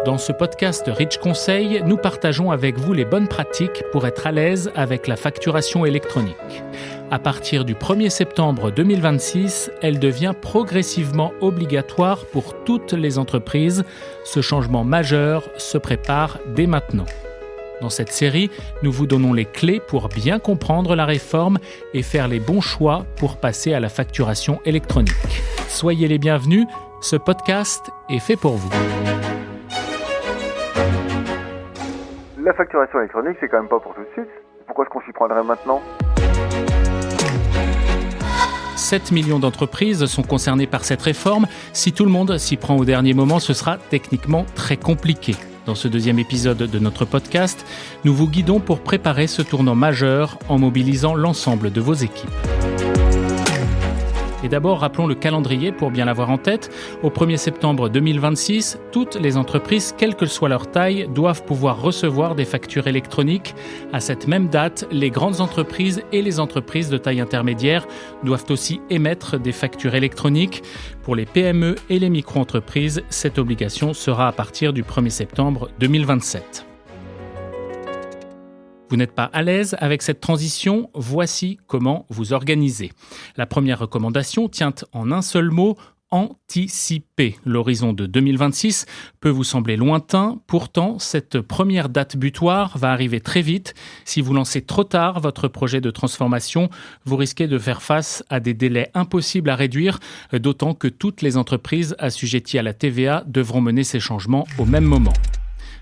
Dans ce podcast Rich Conseil, nous partageons avec vous les bonnes pratiques pour être à l'aise avec la facturation électronique. À partir du 1er septembre 2026, elle devient progressivement obligatoire pour toutes les entreprises. Ce changement majeur se prépare dès maintenant. Dans cette série, nous vous donnons les clés pour bien comprendre la réforme et faire les bons choix pour passer à la facturation électronique. Soyez les bienvenus, ce podcast est fait pour vous. La facturation électronique, c'est quand même pas pour tout de suite. Pourquoi est-ce qu'on s'y prendrait maintenant ? 7 millions d'entreprises sont concernées par cette réforme. Si tout le monde s'y prend au dernier moment, ce sera techniquement très compliqué. Dans ce deuxième épisode de notre podcast, nous vous guidons pour préparer ce tournant majeur en mobilisant l'ensemble de vos équipes. Et d'abord, rappelons le calendrier pour bien l'avoir en tête. Au 1er septembre 2026, toutes les entreprises, quelle que soit leur taille, doivent pouvoir recevoir des factures électroniques. À cette même date, les grandes entreprises et les entreprises de taille intermédiaire doivent aussi émettre des factures électroniques. Pour les PME et les micro-entreprises, cette obligation sera à partir du 1er septembre 2027. Vous n'êtes pas à l'aise avec cette transition, voici comment vous organiser. La première recommandation tient en un seul mot, anticiper. L'horizon de 2026 peut vous sembler lointain, pourtant cette première date butoir va arriver très vite. Si vous lancez trop tard votre projet de transformation, vous risquez de faire face à des délais impossibles à réduire, d'autant que toutes les entreprises assujetties à la TVA devront mener ces changements au même moment.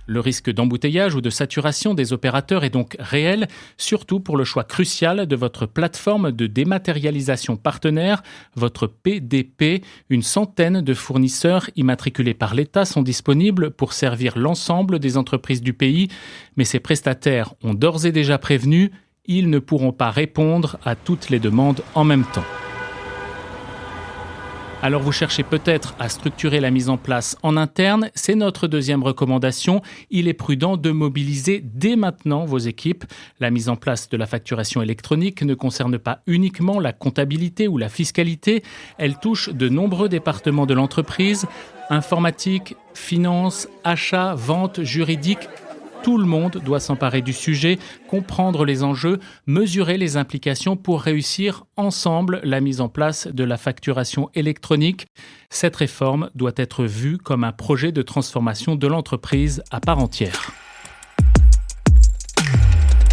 Le risque d'embouteillage ou de saturation des opérateurs est donc réel, surtout pour le choix crucial de votre plateforme de dématérialisation partenaire, votre PDP. Une centaine de fournisseurs immatriculés par l'État sont disponibles pour servir l'ensemble des entreprises du pays, mais ces prestataires ont d'ores et déjà prévenu, ils ne pourront pas répondre à toutes les demandes en même temps. Alors vous cherchez peut-être à structurer la mise en place en interne, c'est notre deuxième recommandation. Il est prudent de mobiliser dès maintenant vos équipes. La mise en place de la facturation électronique ne concerne pas uniquement la comptabilité ou la fiscalité, elle touche de nombreux départements de l'entreprise, informatique, finance, achat, vente, juridique. Tout le monde doit s'emparer du sujet, comprendre les enjeux, mesurer les implications pour réussir ensemble la mise en place de la facturation électronique. Cette réforme doit être vue comme un projet de transformation de l'entreprise à part entière.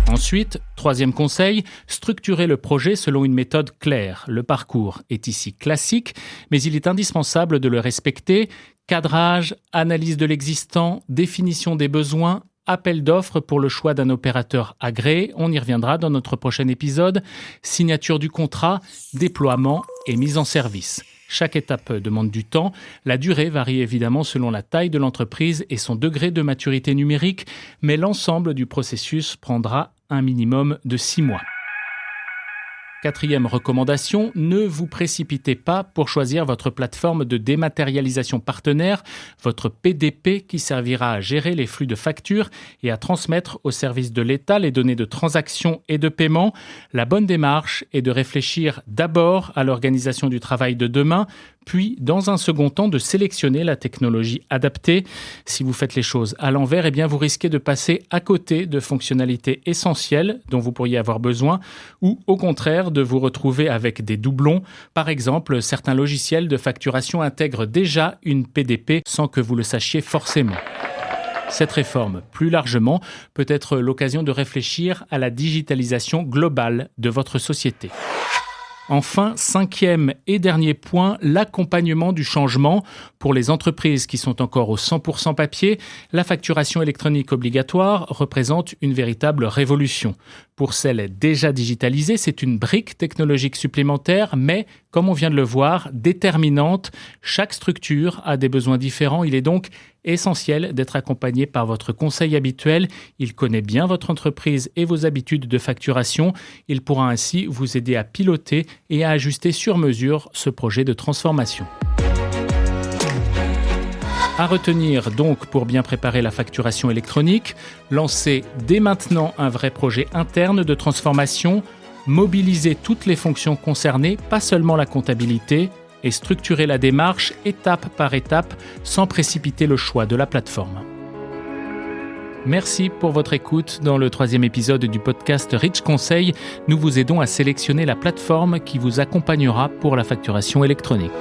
Ensuite, troisième conseil, structurer le projet selon une méthode claire. Le parcours est ici classique, mais il est indispensable de le respecter. Cadrage, analyse de l'existant, définition des besoins, appel d'offres pour le choix d'un opérateur agréé, on y reviendra dans notre prochain épisode, signature du contrat, déploiement et mise en service. Chaque étape demande du temps. La durée varie évidemment selon la taille de l'entreprise et son degré de maturité numérique, mais l'ensemble du processus prendra un minimum de 6 mois. Quatrième recommandation, ne vous précipitez pas pour choisir votre plateforme de dématérialisation partenaire, votre PDP qui servira à gérer les flux de factures et à transmettre au service de l'État les données de transaction et de paiement. La bonne démarche est de réfléchir d'abord à l'organisation du travail de demain, puis dans un second temps de sélectionner la technologie adaptée. Si vous faites les choses à l'envers, eh bien vous risquez de passer à côté de fonctionnalités essentielles dont vous pourriez avoir besoin ou au contraire de vous retrouver avec des doublons. Par exemple, certains logiciels de facturation intègrent déjà une PDP sans que vous le sachiez forcément. Cette réforme, plus largement, peut être l'occasion de réfléchir à la digitalisation globale de votre société. Enfin, cinquième et dernier point, l'accompagnement du changement. Pour les entreprises qui sont encore au 100% papier, la facturation électronique obligatoire représente une véritable révolution. Pour celles déjà digitalisées, c'est une brique technologique supplémentaire, mais, comme on vient de le voir, déterminante. Chaque structure a des besoins différents. Il est donc essentiel d'être accompagné par votre conseil habituel. Il connaît bien votre entreprise et vos habitudes de facturation. Il pourra ainsi vous aider à piloter et à ajuster sur mesure ce projet de transformation. À retenir donc pour bien préparer la facturation électronique, lancez dès maintenant un vrai projet interne de transformation, mobiliser toutes les fonctions concernées, pas seulement la comptabilité, et structurer la démarche étape par étape sans précipiter le choix de la plateforme. Merci pour votre écoute. Dans le 3e épisode du podcast Rich Conseil, nous vous aidons à sélectionner la plateforme qui vous accompagnera pour la facturation électronique.